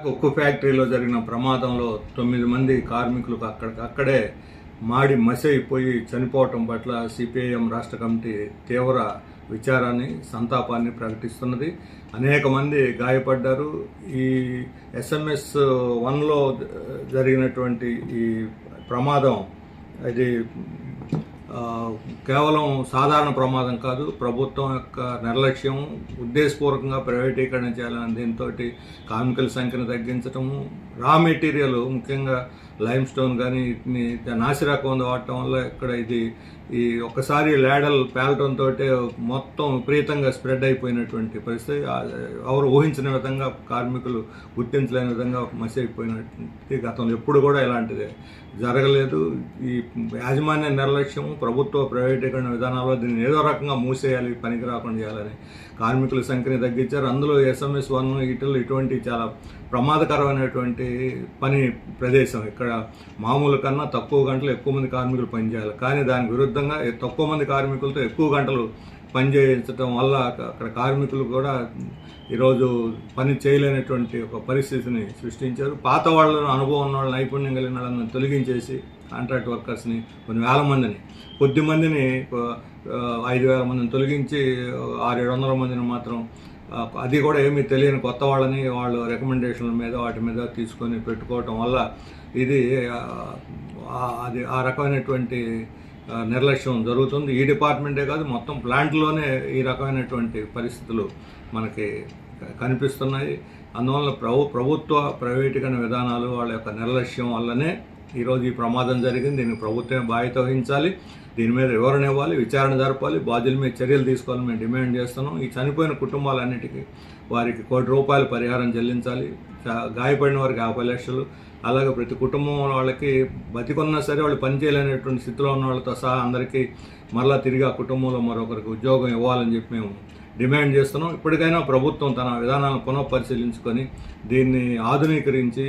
ఉక్కు ఫ్యాక్టరీలో జరిగిన ప్రమాదంలో 9 మంది కార్మికులు అక్కడే మాడి మసైపోయి చనిపోవటం పట్ల సిపిఐఎం రాష్ట్ర కమిటీ తీవ్ర విచారాన్ని, సంతాపాన్ని ప్రకటిస్తున్నది. అనేక మంది గాయపడ్డారు. ఈ SMS 1లో జరిగినటువంటి ఈ ప్రమాదం ఇది కేవలం సాధారణ ప్రమాదం కాదు. ప్రభుత్వం యొక్క నిర్లక్ష్యం, ఉద్దేశపూర్వకంగా ప్రైవేటీకరణ చేయాలని దీంతో కార్మికుల సంఖ్యను తగ్గించటము, రా మెటీరియల్ ముఖ్యంగా లైమ్ స్టోన్ కానీ వీటిని నాసిరకం వాడటం వల్ల ఇక్కడ ఈ ఒక్కసారి లేడల్ పేలటంతో మొత్తం విపరీతంగా స్ప్రెడ్ అయిపోయినటువంటి పరిస్థితి. ఎవరు ఊహించిన విధంగా, కార్మికులు గుర్తించలేని విధంగా మసైపోయినట్టు గతంలో ఎప్పుడు కూడా ఇలాంటిది జరగలేదు. ఈ యాజమాన్య నిర్లక్ష్యం, ప్రభుత్వ ప్రైవేటీకరణ విధానాల్లో దీన్ని ఏదో రకంగా మూసేయాలి, పనికి రాకుండా చేయాలని కార్మికుల సంఖ్యని తగ్గించారు. అందులో SMS 1 ఇటువంటి చాలా ప్రమాదకరమైనటువంటి పని ప్రదేశం. ఇక్కడ మామూలు కన్నా తక్కువ గంటలు ఎక్కువ మంది కార్మికులు పనిచేయాలి. కానీ దానికి విరుద్ధంగా తక్కువ మంది కార్మికులతో ఎక్కువ గంటలు పనిచేయించడం వల్ల అక్కడ కార్మికులు కూడా ఈరోజు పని చేయలేనటువంటి ఒక పరిస్థితిని సృష్టించారు. పాత వాళ్ళను, అనుభవం ఉన్న వాళ్ళు, నైపుణ్యం కలిగిన వాళ్ళని తొలగించేసి కాంట్రాక్ట్ వర్కర్స్ని కొన్ని వేల మందిని, కొద్ది మందిని 5,000 మందిని తొలగించి 600-700 మందిని మాత్రం, అది కూడా ఏమీ తెలియని కొత్త వాళ్ళని వాళ్ళు రికమెండేషన్ల మీద వాటి మీద తీసుకొని పెట్టుకోవటం వల్ల ఇది ఆ రకమైనటువంటి నిర్లక్ష్యం జరుగుతుంది. ఈ డిపార్ట్మెంటే కాదు, మొత్తం ప్లాంట్లోనే ఈ రకమైనటువంటి పరిస్థితులు మనకి కనిపిస్తున్నాయి. అందువల్ల ప్రభుత్వ ప్రైవేటీకరణ విధానాలు, వాళ్ళ యొక్క నిర్లక్ష్యం వల్లనే ఈరోజు ఈ ప్రమాదం జరిగింది. దీనికి ప్రభుత్వమే బాధ్యత వహించాలి. దీని మీద వివరణ ఇవ్వాలి, విచారణ జరపాలి, బాధ్యుల మీద చర్యలు తీసుకోవాలని మేము డిమాండ్ చేస్తున్నాం. ఈ చనిపోయిన కుటుంబాలన్నిటికీ వారికి ₹1 కోటి పరిహారం చెల్లించాలి. గాయపడిన వారికి 50 లక్షలు, అలాగే ప్రతి కుటుంబం వాళ్ళకి బతికున్నా సరే వాళ్ళు పనిచేయలేనటువంటి స్థితిలో ఉన్న వాళ్ళతో సహా అందరికీ మరలా తిరిగి ఆ కుటుంబంలో మరొకరికి ఉద్యోగం ఇవ్వాలని చెప్పి మేము డిమాండ్ చేస్తున్నాం. ఇప్పటికైనా ప్రభుత్వం తన విధానాలను పునఃపరిశీలించుకొని దీన్ని ఆధునీకరించి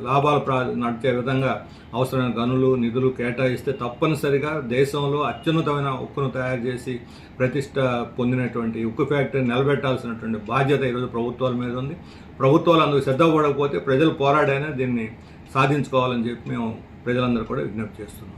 లాభాలు నడిచే విధంగా అవసరమైన గనులు, నిధులు కేటాయిస్తే తప్పనిసరిగా దేశంలో అత్యున్నతమైన ఉక్కును తయారు చేసి ప్రతిష్ట పొందినటువంటి ఉక్కు ఫ్యాక్టరీని నిలబెట్టాల్సినటువంటి బాధ్యత ఈరోజు ప్రభుత్వాల మీద ఉంది. ప్రభుత్వాలు అందుకు సిద్ధపడకపోతే ప్రజలు పోరాడైనా దీన్ని సాధించుకోవాలని చెప్పి మేము ప్రజలందరూ కూడా విజ్ఞప్తి చేస్తున్నాం.